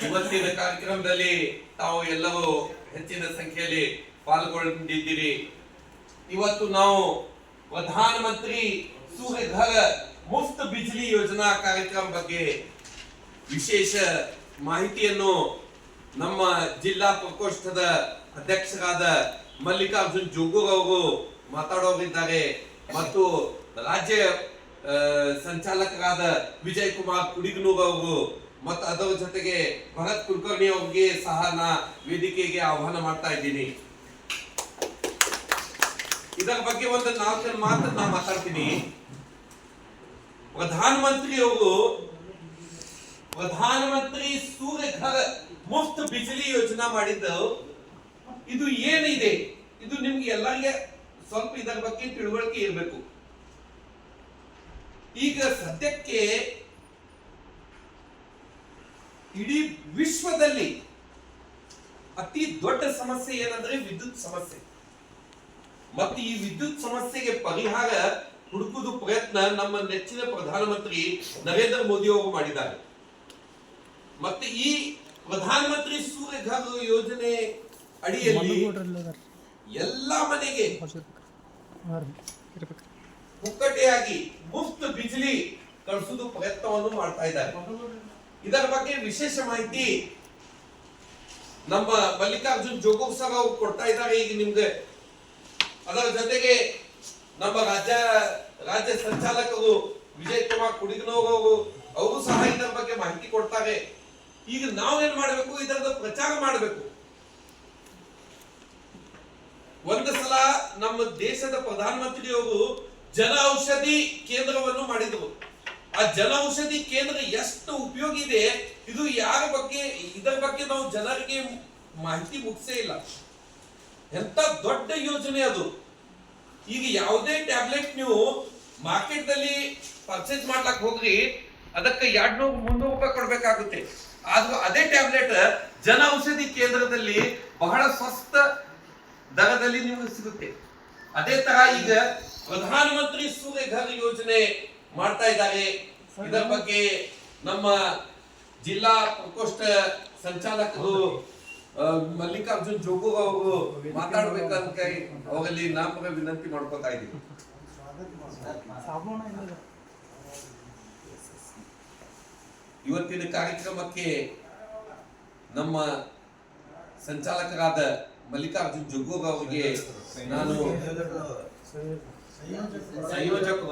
ಇವತ್ತಿನ ಕಾರ್ಯಕ್ರಮದಲ್ಲಿ ತಾವು ಎಲ್ಲರೂ ಹೆಚ್ಚಿನ ಸಂಖ್ಯೆಯಲ್ಲಿ ಪಾಲ್ಗೊಂಡಿದ್ದೀರಿ. ಇವತ್ತು ನಾವು ಪ್ರಧಾನ ಮಂತ್ರಿ ಸೂರ್ಯ ಘರ್ ಮುಫ್ತ್ ಬಿಜ್ಲಿ ಯೋಜನಾ ಕಾರ್ಯಕ್ರಮ ಬಗ್ಗೆ ವಿಶೇಷ ಮಾಹಿತಿಯನ್ನು ನಮ್ಮ ಜಿಲ್ಲಾ ಪ್ರಕೋಷ್ಠದ ಅಧ್ಯಕ್ಷರಾದ ಮಲ್ಲಿಕಾರ್ಜುನ್ ಜೋಗೂರ್ ಅವರು ಮಾತಾಡೋರಿದ್ದಾರೆ ಮತ್ತು ರಾಜ್ಯ ಸಂಚಾಲಕರಾದ ವಿಜಯ್ ಕುಮಾರ್ ಕುಡಿಗನೂರ್ ಅವರು ಮತ್ತು ಅದರ ಜೊತೆಗೆ ಭರತ್ ಕುಲಕರ್ಣಿ ಅವರಿಗೆ ಸಹ ನಾ ವೇದಿಕೆಗೆ ಆಹ್ವಾನ ಮಾಡ್ತಾ ಇದ್ದೀನಿ. ಇದರ ಬಗ್ಗೆ ಒಂದು 4 ಮಾತನ್ನ ನಾ ಮಾತಾಡ್ತೀನಿ. ಪ್ರಧಾನಮಂತ್ರಿ ಸೂರ್ಯ ಘರ್ ಮುಫ್ತ್ ಬಿಜ್ಲಿ ಯೋಜನಾ ಮಾಡಿದ್ದು ಇದು ಏನಿದೆ, ಇದು ನಿಮ್ಗೆ ಎಲ್ಲರಿಗೆ ಸ್ವಲ್ಪ ಇದರ ಬಗ್ಗೆ ತಿಳುವಳಿಕೆ ಇರಬೇಕು. ಈಗ ಸದ್ಯಕ್ಕೆ ಇಡೀ ವಿಶ್ವದಲ್ಲಿ ಅತಿ ದೊಡ್ಡ ಸಮಸ್ಯೆ ಏನಂದ್ರೆ ವಿದ್ಯುತ್ ಸಮಸ್ಯೆ. ಮತ್ತು ಈ ವಿದ್ಯುತ್ ಸಮಸ್ಯೆಗೆ ಪರಿಹಾರ ಹುಡುಕುವುದು ಪ್ರಯತ್ನ ನಮ್ಮ ನೆಚ್ಚಿನ ಪ್ರಧಾನಮಂತ್ರಿ ನರೇಂದ್ರ ಮೋದಿ ಅವರು ಮಾಡಿದ್ದಾರೆ. ಮತ್ತೆ ಈ ಪ್ರಧಾನಮಂತ್ರಿ ಸೂರ್ಯ ಘರ್ ಯೋಜನೆ ಅಡಿಯಲ್ಲಿ ಎಲ್ಲಾ ಮನೆಗೆ ಪುಕ್ಕಟೆಯಾಗಿ ಮುಫ್ತ್ ಬಿಜ್ಲಿ ಕಳಿಸುವುದು ಪ್ರಯತ್ನವನ್ನು ಮಾಡ್ತಾ ಇದ್ದಾರೆ. ಇದರ ಬಗ್ಗೆ ವಿಶೇಷ ಮಾಹಿತಿ ನಮ್ಮ ಮಲ್ಲಿಕಾರ್ಜುನ್ ಜೋಗೂರ್ ಸರ್ ಅವರು ಕೊಡ್ತಾ ಇದ್ದಾರೆ ಈಗ ನಿಮ್ಗೆ. ಅದರ ಜೊತೆಗೆ ನಮ್ಮ ರಾಜ್ಯ ಸಂಚಾಲಕರು ವಿಜಯ್ ಕುಮಾರ್ ಕುಡಿಗನೂರ್ ಅವರು ಸಹ ಇದರ ಬಗ್ಗೆ ಮಾಹಿತಿ ಕೊಡ್ತಾರೆ. ಈಗ ನಾವೇನ್ ಮಾಡಬೇಕು, ಇದರದ ಪ್ರಚಾರ ಮಾಡಬೇಕು. ಒಂದು ಸಲ ನಮ್ಮ ದೇಶದ ಪ್ರಧಾನಮಂತ್ರಿಯವರು ಜನ ಔಷಧಿ ಕೇಂದ್ರವನ್ನು ಮಾಡಿದರು. ಆ ಜನ ಔಷಧಿ ಕೇಂದ್ರ ಎಷ್ಟು ಉಪಯೋಗ ಇದೆ, ಇದು ಇದರ ಬಗ್ಗೆ ನಾವು ಜನರಿಗೆ ಮಾಹಿತಿ ಮುಗಿಸೇ ಇಲ್ಲ. ಎಂತ ದೊಡ್ಡ ಯೋಜನೆ ಅದು. ಈಗ ಯಾವುದೇ ಟ್ಯಾಬ್ಲೆಟ್ ನೀವು ಮಾರ್ಕೆಟ್ ದಲ್ಲಿ ಪರ್ಚೇಸ್ ಮಾಡ್ಲಕ್ ಹೋಗ್ರಿ, ಅದಕ್ಕೆ 200-300 ರೂಪಾಯಿ ಕೊಡ್ಬೇಕಾಗುತ್ತೆ. ಆದ್ರೂ ಅದೇ ಟ್ಯಾಬ್ಲೆಟ್ ಜನ ಔಷಧಿ ಕೇಂದ್ರದಲ್ಲಿ ಬಹಳ ಸ್ವಸ್ಥ ದರದಲ್ಲಿ ನಿಮಗೆ ಸಿಗುತ್ತೆ. ಅದೇ ತರ ಈಗ ಪ್ರಧಾನಮಂತ್ರಿ ಸೂರ್ಯ ಘರ್ ಯೋಜನೆ ಮಾಡ್ತಾ ಇದ್ದಾರೆ. ಇದರ ಬಗ್ಗೆ ನಮ್ಮ ಜಿಲ್ಲಾ ಪ್ರಕೋಷ್ಠ ಸಂಚಾಲಕರು ಮಲ್ಲಿಕಾರ್ಜುನ್ ಜೋಗೂರ್ ಅವರು ಮಾತಾಡ್ಬೇಕಂತ ಅವರಲ್ಲಿ ನಾಮಕ ವಿನಂತಿ ಮಾಡ್ಕೊತಾ ಇದ್ದೀವಿ. ಇವತ್ತಿನ ಕಾರ್ಯಕ್ರಮಕ್ಕೆ ನಮ್ಮ ಸಂಚಾಲಕರಾದ ಮಲ್ಲಿಕಾರ್ಜುನ್ ಜೋಗೂರ್ ಅವರಿಗೆ ನಾನು ಸಂಯೋಜಕರು